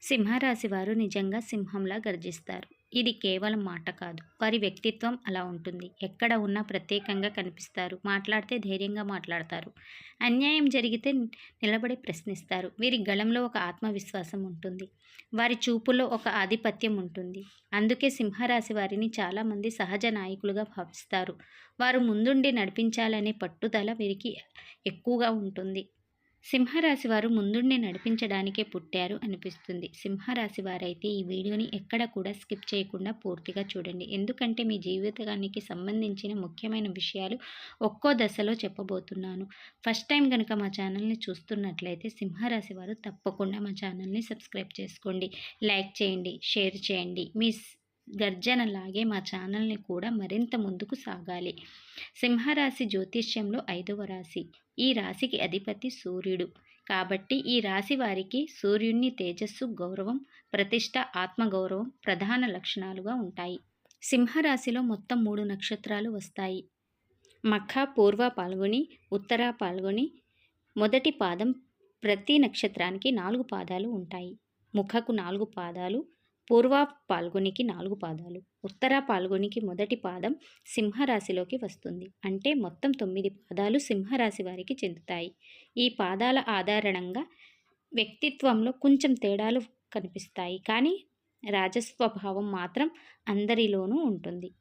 సింహరాశి వారు నిజంగా సింహంలా గర్జిస్తారు. ఇది కేవలం మాట కాదు. వారి వ్యక్తిత్వం అలా ఉంటుంది. ఎక్కడ ఉన్నా ప్రత్యేకంగా కనిపిస్తారు. మాట్లాడితే ధైర్యంగా మాట్లాడతారు. అన్యాయం జరిగితే నిలబడి ప్రశ్నిస్తారు. వీరి గళంలో ఒక ఆత్మవిశ్వాసం ఉంటుంది. వారి చూపులో ఒక ఆధిపత్యం ఉంటుంది. అందుకే సింహరాశి వారిని చాలామంది సహజ నాయకులుగా భావిస్తారు. వారు ముందుండి నడిపించాలనే పట్టుదల వీరికి ఎక్కువగా ఉంటుంది. సింహరాశి వారు ముందుండి నడిపించడానికే పుట్టారు అనిపిస్తుంది. సింహరాశి వారైతే ఈ వీడియోని ఎక్కడ కూడా స్కిప్ చేయకుండా పూర్తిగా చూడండి. ఎందుకంటే మీ జీవితానికి సంబంధించిన ముఖ్యమైన విషయాలు ఒక్కో దశలో చెప్పబోతున్నాను. ఫస్ట్ టైం కనుక మా ఛానల్ని చూస్తున్నట్లయితే సింహరాశి వారు తప్పకుండా మా ఛానల్ని సబ్స్క్రైబ్ చేసుకోండి. లైక్ చేయండి, షేర్ చేయండి. మీ గర్జనలాగే మా ఛానల్ని కూడా మరింత ముందుకు సాగాలి. సింహరాశి జ్యోతిష్యంలో 5వ రాశి. ఈ రాశికి అధిపతి సూర్యుడు. కాబట్టి ఈ రాశి వారికి సూర్యుని తేజస్సు, గౌరవం, ప్రతిష్ట, ఆత్మగౌరవం ప్రధాన లక్షణాలుగా ఉంటాయి. సింహరాశిలో మొత్తం 3 నక్షత్రాలు వస్తాయి. మఖ, పూర్వ పాల్గొని, ఉత్తర పాల్గొని. మొదటి పాదం. ప్రతి నక్షత్రానికి 4 పాదాలు ఉంటాయి. ముఖకు 4 పాదాలు, పూర్వ పాల్గొనికి 4 పాదాలు, ఉత్తర పాల్గొనికి మొదటి పాదం సింహరాశిలోకి వస్తుంది. అంటే మొత్తం 9 పాదాలు సింహరాశి వారికి చెందుతాయి. ఈ పాదాల ఆధారంగా వ్యక్తిత్వంలో కొంచెం తేడాలు కనిపిస్తాయి. కానీ రాజస్వభావం మాత్రం అందరిలోనూ ఉంటుంది.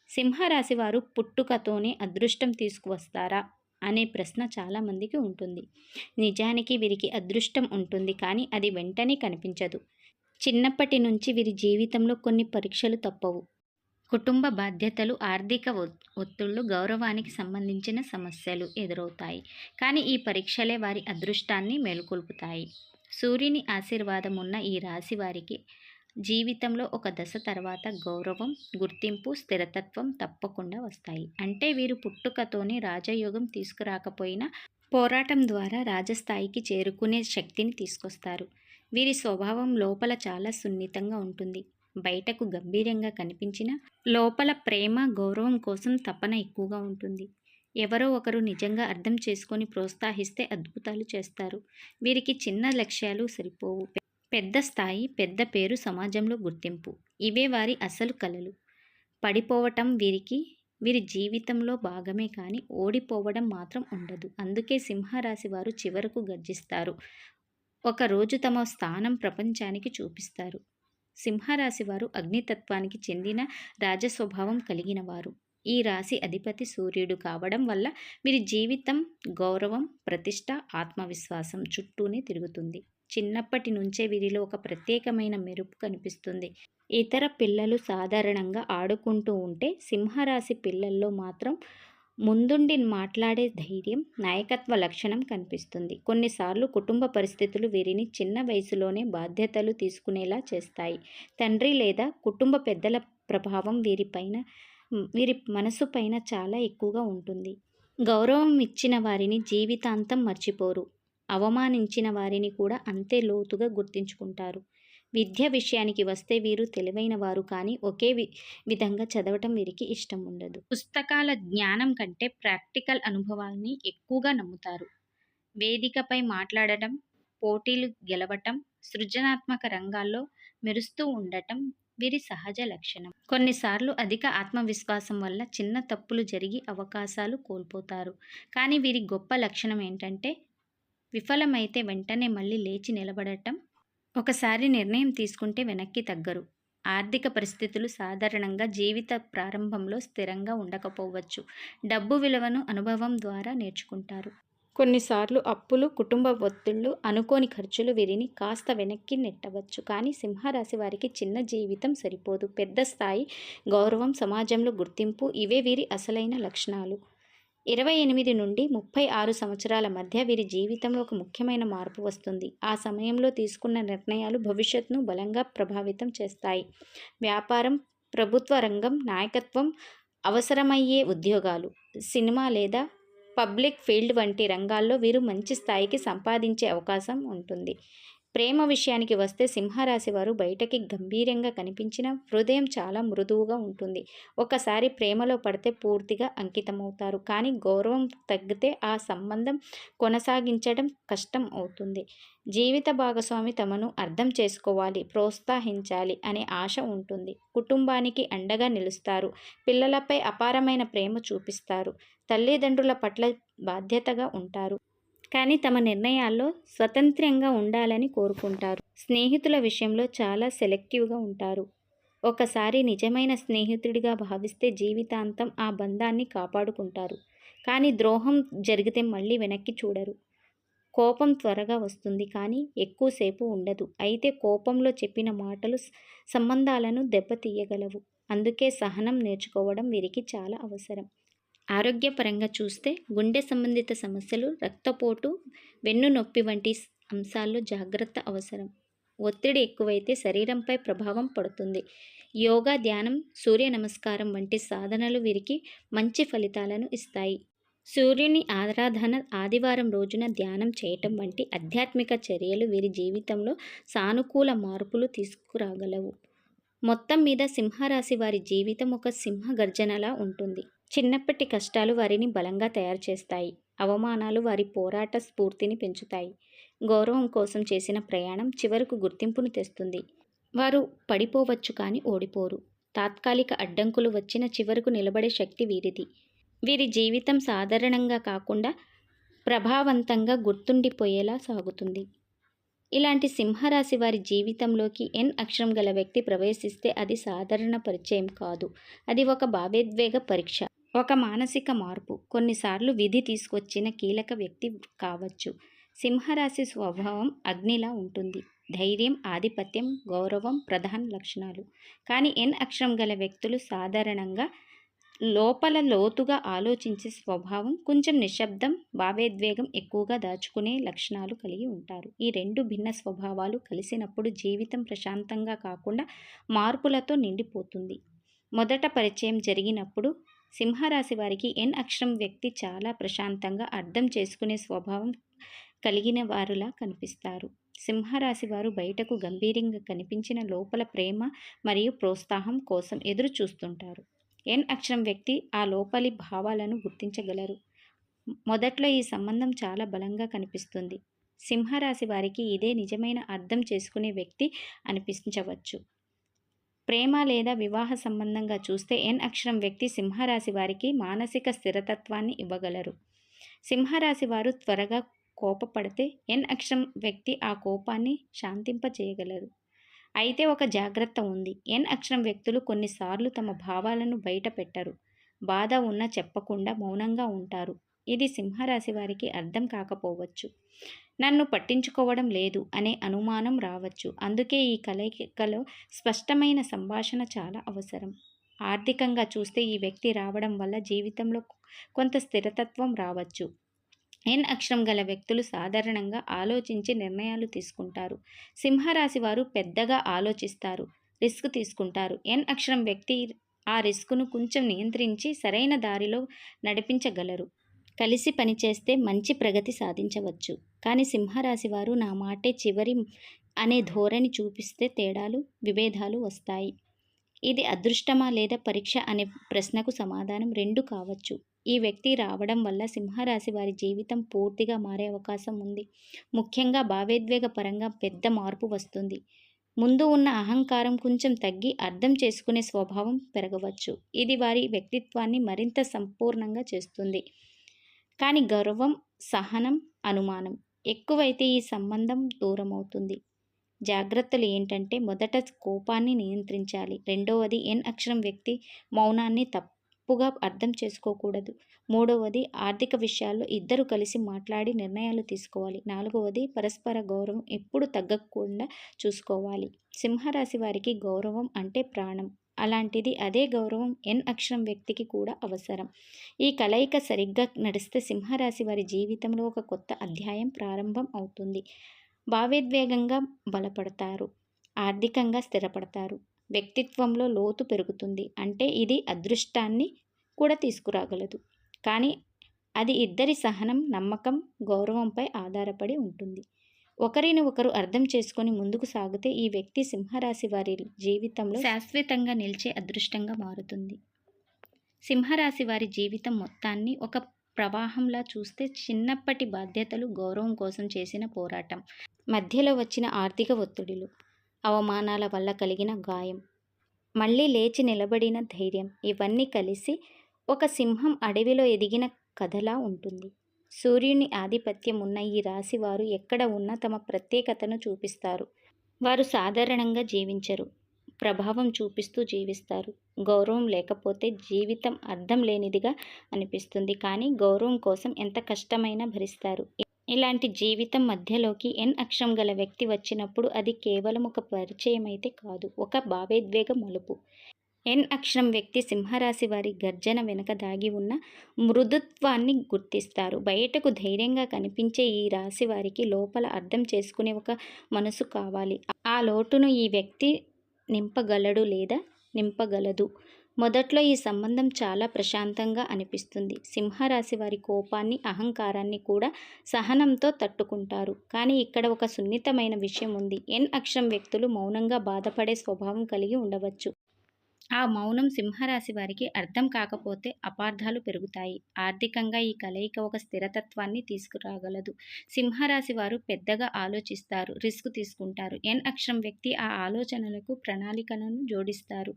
సింహరాశి వారు పుట్టుకతోనే అదృష్టం తీసుకువస్తారా అనే ప్రశ్న చాలామందికి ఉంటుంది. నిజానికి వీరికి అదృష్టం ఉంటుంది, కానీ అది వెంటనే కనిపించదు. చిన్నప్పటి నుంచి వీరి జీవితంలో కొన్ని పరీక్షలు తప్పవు. కుటుంబ బాధ్యతలు, ఆర్థిక ఒత్తిళ్లు, గౌరవానికి సంబంధించిన సమస్యలు ఎదురవుతాయి. కానీ ఈ పరీక్షలే వారి అదృష్టాన్ని మేలుకొల్పుతాయి. సూర్యుని ఆశీర్వాదం ఉన్న ఈ రాశి వారికి జీవితంలో ఒక దశ తర్వాత గౌరవం, గుర్తింపు, స్థిరతత్వం తప్పకుండా వస్తాయి. అంటే వీరు పుట్టుకతోనే రాజయోగం తీసుకురాకపోయినా పోరాటం ద్వారా రాజస్థాయికి చేరుకునే శక్తిని తీసుకొస్తారు. వీరి స్వభావం లోపల చాలా సున్నితంగా ఉంటుంది. బయటకు గంభీరంగా కనిపించినా లోపల ప్రేమ, గౌరవం కోసం తపన ఎక్కువగా ఉంటుంది. ఎవరో ఒకరు నిజంగా అర్థం చేసుకొని ప్రోత్సహిస్తే అద్భుతాలు చేస్తారు. వీరికి చిన్న లక్ష్యాలు సరిపోవు. పెద్ద స్థాయి, పెద్ద పేరు, సమాజంలో గుర్తింపు ఇవే వారి అసలు కలలు. పడిపోవటం వీరి జీవితంలో భాగమే, కానీ ఓడిపోవడం మాత్రం ఉండదు. అందుకే సింహరాశి వారు చివరకు గర్జిస్తారు. ఒకరోజు తమ స్థానం ప్రపంచానికి చూపిస్తారు. సింహరాశి వారు అగ్నితత్వానికి చెందిన రాజస్వభావం కలిగిన వారు. ఈ రాశి అధిపతి సూర్యుడు కావడం వల్ల వీరి జీవితం గౌరవం, ప్రతిష్ట, ఆత్మవిశ్వాసం చుట్టూనే తిరుగుతుంది. చిన్నప్పటి నుంచే వీరిలో ఒక ప్రత్యేకమైన మెరుపు కనిపిస్తుంది. ఇతర పిల్లలు సాధారణంగా ఆడుకుంటూ ఉంటే సింహరాశి పిల్లల్లో మాత్రం ముందుండి మాట్లాడే ధైర్యం, నాయకత్వ లక్షణం కనిపిస్తుంది. కొన్నిసార్లు కుటుంబ పరిస్థితులు వీరిని చిన్న వయసులోనే బాధ్యతలు తీసుకునేలా చేస్తాయి. తండ్రి లేదా కుటుంబ పెద్దల ప్రభావం వీరి మనసు పైన చాలా ఎక్కువగా ఉంటుంది. గౌరవం ఇచ్చిన వారిని జీవితాంతం మర్చిపోరు. అవమానించిన వారిని కూడా అంతే లోతుగా గుర్తించుకుంటారు. విద్య విషయానికి వస్తే వీరు తెలివైన వారు, కానీ ఒకే విధంగా చదవటం వీరికి ఇష్టం ఉండదు. పుస్తకాల జ్ఞానం కంటే ప్రాక్టికల్ అనుభవాల్ని ఎక్కువగా నమ్ముతారు. వేదికపై మాట్లాడటం, పోటీలు గెలవటం, సృజనాత్మక రంగాల్లో మెరుస్తూ ఉండటం వీరి సహజ లక్షణం. కొన్నిసార్లు అధిక ఆత్మవిశ్వాసం వల్ల చిన్న తప్పులు జరిగి అవకాశాలు కోల్పోతారు. కానీ వీరి గొప్ప లక్షణం ఏంటంటే విఫలమైతే వెంటనే మళ్ళీ లేచి నిలబడటం. ఒకసారి నిర్ణయం తీసుకుంటే వెనక్కి తగ్గరు. ఆర్థిక పరిస్థితులు సాధారణంగా జీవిత ప్రారంభంలో స్థిరంగా ఉండకపోవచ్చు. డబ్బు విలువను అనుభవం ద్వారా నేర్చుకుంటారు. కొన్నిసార్లు అప్పులు, కుటుంబ ఒత్తిళ్లు, అనుకోని ఖర్చులు వీరిని కాస్త వెనక్కి నెట్టవచ్చు. కానీ సింహరాశి వారికి చిన్న జీవితం సరిపోదు. పెద్ద స్థాయి, గౌరవం, సమాజంలో గుర్తింపు ఇవే వీరి అసలైన లక్షణాలు. 28 నుండి 36 సంవత్సరాల మధ్య వీరి జీవితంలో ఒక ముఖ్యమైన మార్పు వస్తుంది. ఆ సమయంలో తీసుకున్న నిర్ణయాలు భవిష్యత్తును బలంగా ప్రభావితం చేస్తాయి. వ్యాపారం, ప్రభుత్వ రంగం, నాయకత్వం, అవసరమయ్యే ఉద్యోగాలు, సినిమా లేదా పబ్లిక్ ఫీల్డ్ వంటి రంగాల్లో వీరు మంచి స్థాయికి సంపాదించే అవకాశం ఉంటుంది. ప్రేమ విషయానికి వస్తే సింహరాశి వారు బయటకి గంభీరంగా కనిపించిన హృదయం చాలా మృదువుగా ఉంటుంది. ఒకసారి ప్రేమలో పడితే పూర్తిగా అంకితమవుతారు. కానీ గౌరవం తగ్గితే ఆ సంబంధం కొనసాగించడం కష్టం అవుతుంది. జీవిత భాగస్వామి తమను అర్థం చేసుకోవాలి, ప్రోత్సహించాలి అనే ఆశ ఉంటుంది. కుటుంబానికి అండగా నిలుస్తారు. పిల్లలపై అపారమైన ప్రేమ చూపిస్తారు. తల్లిదండ్రుల పట్ల బాధ్యతగా ఉంటారు. కానీ తమ నిర్ణయాల్లో స్వతంత్రంగా ఉండాలని కోరుకుంటారు. స్నేహితుల విషయంలో చాలా సెలెక్టివ్గా ఉంటారు. ఒకసారి నిజమైన స్నేహితుడిగా భావిస్తే జీవితాంతం ఆ బంధాన్ని కాపాడుకుంటారు. కానీ ద్రోహం జరిగితే మళ్ళీ వెనక్కి చూడరు. కోపం త్వరగా వస్తుంది కానీ ఎక్కువసేపు ఉండదు. అయితే కోపంలో చెప్పిన మాటలు సంబంధాలను దెబ్బతీయగలవు. అందుకే సహనం నేర్చుకోవడం వీరికి చాలా అవసరం. ఆరోగ్యపరంగా చూస్తే గుండె సంబంధిత సమస్యలు, రక్తపోటు, వెన్ను నొప్పి వంటి అంశాల్లో జాగ్రత్త అవసరం. ఒత్తిడి ఎక్కువైతే శరీరంపై ప్రభావం పడుతుంది. యోగా, ధ్యానం, సూర్య నమస్కారం వంటి సాధనలు వీరికి మంచి ఫలితాలను ఇస్తాయి. సూర్యుని ఆరాధన, ఆదివారం రోజున ధ్యానం చేయటం వంటి ఆధ్యాత్మిక చర్యలు వీరి జీవితంలో సానుకూల మార్పులు తీసుకురాగలవు. మొత్తం మీద సింహరాశి వారి జీవితం ఒక సింహ గర్జనలా ఉంటుంది. చిన్నప్పటి కష్టాలు వారిని బలంగా తయారు చేస్తాయి. అవమానాలు వారి పోరాట స్ఫూర్తిని పెంచుతాయి. గౌరవం కోసం చేసిన ప్రయాణం చివరకు గుర్తింపును తెస్తుంది. వారు పడిపోవచ్చు కానీ ఓడిపోరు. తాత్కాలిక అడ్డంకులు వచ్చిన చివరకు నిలబడే శక్తి వీరిది. వీరి జీవితం సాధారణంగా కాకుండా ప్రభావవంతంగా గుర్తుండిపోయేలా సాగుతుంది. ఇలాంటి సింహరాశి వారి జీవితంలోకి ఎన్ అక్షరం గల వ్యక్తి ప్రవేశిస్తే అది సాధారణ పరిచయం కాదు. అది ఒక భావోద్వేగ పరీక్ష, ఒక మానసిక మార్పు, కొన్నిసార్లు విధి తీసుకొచ్చిన కీలక వ్యక్తి కావచ్చు. సింహరాశి స్వభావం అగ్నిలా ఉంటుంది. ధైర్యం, ఆధిపత్యం, గౌరవం ప్రధాన లక్షణాలు. కానీ ఎన్ అక్షరం గల వ్యక్తులు సాధారణంగా లోపల లోతుగా ఆలోచించే స్వభావం, కొంచెం నిశ్శబ్దం, భావోద్వేగం ఎక్కువగా దాచుకునే లక్షణాలు కలిగి ఉంటారు. ఈ రెండు భిన్న స్వభావాలు కలిసినప్పుడు జీవితం ప్రశాంతంగా కాకుండా మార్పులతో నిండిపోతుంది. మొదట పరిచయం జరిగినప్పుడు సింహరాశి వారికి ఎన్ అక్షరం వ్యక్తి చాలా ప్రశాంతంగా అర్థం చేసుకునే స్వభావం కలిగిన వారులా కనిపిస్తారు. సింహరాశి వారు బయటకు గంభీరంగా కనిపించిన లోపల ప్రేమ మరియు ప్రోత్సాహం కోసం ఎదురు చూస్తుంటారు. ఎన్ అక్షరం వ్యక్తి ఆ లోపలి భావాలను గుర్తించగలరు. మొదట్లో ఈ సంబంధం చాలా బలంగా కనిపిస్తుంది. సింహరాశి వారికి ఇదే నిజమైన అర్థం చేసుకునే వ్యక్తి అనిపించవచ్చు. ప్రేమ లేదా వివాహ సంబంధంగా చూస్తే ఎన్ అక్షరం వ్యక్తి సింహరాశి వారికి మానసిక స్థిరతత్వాన్ని ఇవ్వగలరు. సింహరాశి వారు త్వరగా కోపపడితే ఎన్ అక్షరం వ్యక్తి ఆ కోపాన్ని శాంతింపజేయగలరు. అయితే ఒక జాగ్రత్త ఉంది. ఎన్ అక్షరం వ్యక్తులు కొన్నిసార్లు తమ భావాలను బయట పెట్టరు. బాధ ఉన్నా చెప్పకుండా మౌనంగా ఉంటారు. ఇది సింహరాశి వారికి అర్థం కాకపోవచ్చు. నన్ను పట్టించుకోవడం లేదు అనే అనుమానం రావచ్చు. అందుకే ఈ కలయికలో స్పష్టమైన సంభాషణ చాలా అవసరం. ఆర్థికంగా చూస్తే ఈ వ్యక్తి రావడం వల్ల జీవితంలో కొంత స్థిరతత్వం రావచ్చు. ఎన్ అక్షరం గల వ్యక్తులు సాధారణంగా ఆలోచించి నిర్ణయాలు తీసుకుంటారు. సింహరాశి వారు పెద్దగా ఆలోచిస్తారు, రిస్క్ తీసుకుంటారు. ఎన్ అక్షరం వ్యక్తి ఆ రిస్క్ను కొంచెం నియంత్రించి సరైన దారిలో నడిపించగలరు. కలిసి పనిచేస్తే మంచి ప్రగతి సాధించవచ్చు. కానీ సింహరాశి వారు నా మాటే చివరి అనే ధోరణి చూపిస్తే విభేదాలు వస్తాయి. ఇది అదృష్టమా లేదా పరీక్ష అనే ప్రశ్నకు సమాధానం రెండు కావచ్చు. ఈ వ్యక్తి రావడం వల్ల సింహరాశి వారి జీవితం పూర్తిగా మారే అవకాశం ఉంది. ముఖ్యంగా భావోద్వేగ పరంగా పెద్ద మార్పు వస్తుంది. ముందు ఉన్న అహంకారం కొంచెం తగ్గి అర్థం చేసుకునే స్వభావం పెరగవచ్చు. ఇది వారి వ్యక్తిత్వాన్ని మరింత సంపూర్ణంగా చేస్తుంది. కానీ గౌరవం, సహనం, అనుమానం ఎక్కువైతే ఈ సంబంధం దూరమవుతుంది. జాగ్రత్తలు ఏంటంటే మొదట కోపాన్ని నియంత్రించాలి. రెండవది ఎన్ అక్షరం వ్యక్తి మౌనాన్ని తప్పుగా అర్థం చేసుకోకూడదు. మూడవది ఆర్థిక విషయాల్లో ఇద్దరు కలిసి మాట్లాడి నిర్ణయాలు తీసుకోవాలి. నాలుగవది పరస్పర గౌరవం ఎప్పుడు తగ్గకుండా చూసుకోవాలి. సింహరాశి వారికి గౌరవం అంటే ప్రాణం. అలాంటిది అదే గౌరవం ఎన్ అక్షరం వ్యక్తికి కూడా అవసరం. ఈ కలయిక సరిగ్గా నడిస్తే సింహరాశి వారి జీవితంలో ఒక కొత్త అధ్యాయం ప్రారంభం అవుతుంది. భావోద్వేగంగా బలపడతారు, ఆర్థికంగా స్థిరపడతారు, వ్యక్తిత్వంలో లోతు పెరుగుతుంది. అంటే ఇది అదృష్టాన్ని కూడా తీసుకురాగలదు. కానీ అది ఇద్దరి సహనం, నమ్మకం, గౌరవంపై ఆధారపడి ఉంటుంది. ఒకరిని ఒకరు అర్థం చేసుకొని ముందుకు సాగితే ఈ వ్యక్తి సింహరాశి వారి జీవితంలో శాశ్వతంగా నిలిచే అదృష్టంగా మారుతుంది. సింహరాశి వారి జీవితం మొత్తాన్ని ఒక ప్రవాహంలా చూస్తే చిన్నప్పటి బాధ్యతలు, గౌరవం కోసం చేసిన పోరాటం, మధ్యలో వచ్చిన ఆర్థిక ఒత్తిడులు, అవమానాల వల్ల కలిగిన గాయం, మళ్ళీ లేచి నిలబడిన ధైర్యం, ఇవన్నీ కలిసి ఒక సింహం అడవిలో ఎదిగిన కథలా ఉంటుంది. సూర్యుని ఆధిపత్యం ఉన్న ఈ రాశి వారు ఎక్కడ ఉన్నా తమ ప్రత్యేకతను చూపిస్తారు. వారు సాధారణంగా జీవించరు, ప్రభావం చూపిస్తూ జీవిస్తారు. గౌరవం లేకపోతే జీవితం అర్థం లేనిదిగా అనిపిస్తుంది, కానీ గౌరవం కోసం ఎంత కష్టమైనా భరిస్తారు. ఇలాంటి జీవితం మధ్యలోకి ఎన్ అక్షరం గల వ్యక్తి వచ్చినప్పుడు అది కేవలం ఒక పరిచయం అయితే కాదు, ఒక భావోద్వేగ మలుపు. ఎన్ అక్షరం వ్యక్తి సింహరాశి వారి గర్జన వెనుక దాగి ఉన్న మృదుత్వాన్ని గుర్తిస్తారు. బయటకు ధైర్యంగా కనిపించే ఈ రాశి వారికి లోపల అర్థం చేసుకునే ఒక మనసు కావాలి. ఆ లోటును ఈ వ్యక్తి నింపగలడు లేదా నింపగలదు. మొదట్లో ఈ సంబంధం చాలా ప్రశాంతంగా అనిపిస్తుంది. సింహరాశి వారి కోపాన్ని, అహంకారాన్ని కూడా సహనంతో తట్టుకుంటారు. కానీ ఇక్కడ ఒక సున్నితమైన విషయం ఉంది. ఎన్ అక్షరం వ్యక్తులు మౌనంగా బాధపడే స్వభావం కలిగి ఉండవచ్చు. ఆ మౌనం సింహరాశి వారికి అర్థం కాకపోతే అపార్థాలు పెరుగుతాయి. ఆర్థికంగా ఈ కలయిక ఒక స్థిరతత్వాన్ని తీసుకురాగలదు. సింహరాశి వారు పెద్దగా ఆలోచిస్తారు, రిస్క్ తీసుకుంటారు. ఎన్ అక్షరం వ్యక్తి ఆ ఆలోచనలకు ప్రణాళికలను జోడిస్తారు.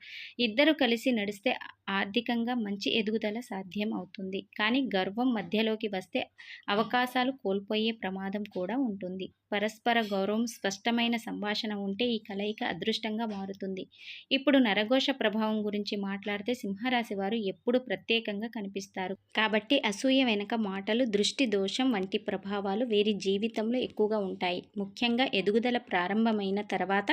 ఇద్దరు కలిసి నడిస్తే ఆర్థికంగా మంచి ఎదుగుదల సాధ్యం అవుతుంది. కానీ గర్వం మధ్యలోకి వస్తే అవకాశాలు కోల్పోయే ప్రమాదం కూడా ఉంటుంది. పరస్పర గౌరవం, స్పష్టమైన సంభాషణ ఉంటే ఈ కలయిక అదృష్టంగా మారుతుంది. ఇప్పుడు నరఘోష ప్రభావం గురించి మాట్లాడితే సింహరాశి వారు ఎప్పుడు ప్రత్యేకంగా కనిపిస్తారు. కాబట్టి అసూయ వెనుక మాటలు, దృష్టి దోషం వంటి ప్రభావాలు వీరి జీవితంలో ఎక్కువగా ఉంటాయి. ముఖ్యంగా ఎదుగుదల ప్రారంభమైన తర్వాత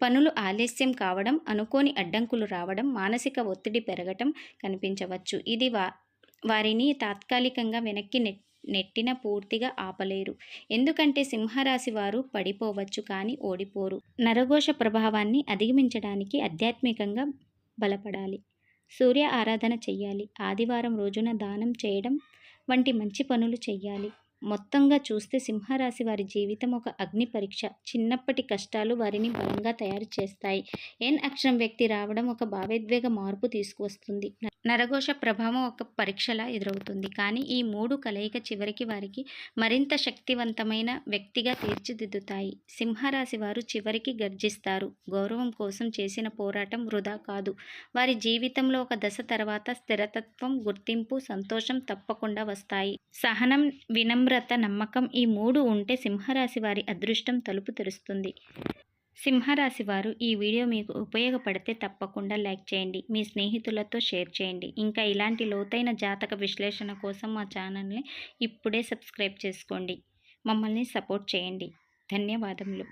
పనులు ఆలస్యం కావడం, అనుకోని అడ్డంకులు రావడం, మానసిక ఒత్తిడి పెరగటం కనిపించవచ్చు. ఇది వారిని తాత్కాలికంగా వెనక్కి నెట్టిన పూర్తిగా ఆపలేరు. ఎందుకంటే సింహరాశి వారు పడిపోవచ్చు కానీ ఓడిపోరు. నరఘోష ప్రభావాన్ని అధిగమించడానికి ఆధ్యాత్మికంగా బలపడాలి. సూర్య ఆరాధన చెయ్యాలి. ఆదివారం రోజున దానం చేయడం వంటి మంచి పనులు చెయ్యాలి. మొత్తంగా చూస్తే సింహరాశి వారి జీవితం ఒక అగ్ని పరీక్ష. చిన్నప్పటి కష్టాలు వారిని బలంగా తయారు చేస్తాయి. ఎన్ అక్షరం వ్యక్తి రావడం ఒక భావోద్వేగ మార్పు తీసుకువస్తుంది. నరఘోష ప్రభావం ఒక పరీక్షలా ఎదురవుతుంది. కానీ ఈ మూడు కలయిక చివరికి వారికి మరింత శక్తివంతమైన వ్యక్తిగా తీర్చిదిద్దుతాయి. సింహరాశి వారు చివరికి గర్జిస్తారు. గౌరవం కోసం చేసిన పోరాటం వృధా కాదు. వారి జీవితంలో ఒక దశ తర్వాత స్థిరతత్వం, గుర్తింపు, సంతోషం తప్పకుండా వస్తాయి. సహనం, వినమ్రత, నమ్మకం ఈ మూడు ఉంటే సింహరాశి వారి అదృష్టం తలుపు తెరుస్తుంది. సింహరాశి వారు ఈ వీడియో మీకు ఉపయోగపడితే తప్పకుండా లైక్ చేయండి, మీ స్నేహితులతో షేర్ చేయండి. ఇంకా ఇలాంటి లోతైన జాతక విశ్లేషణ కోసం మా ఛానల్ని ఇప్పుడే సబ్స్క్రైబ్ చేసుకోండి. మమ్మల్ని సపోర్ట్ చేయండి. ధన్యవాదములు.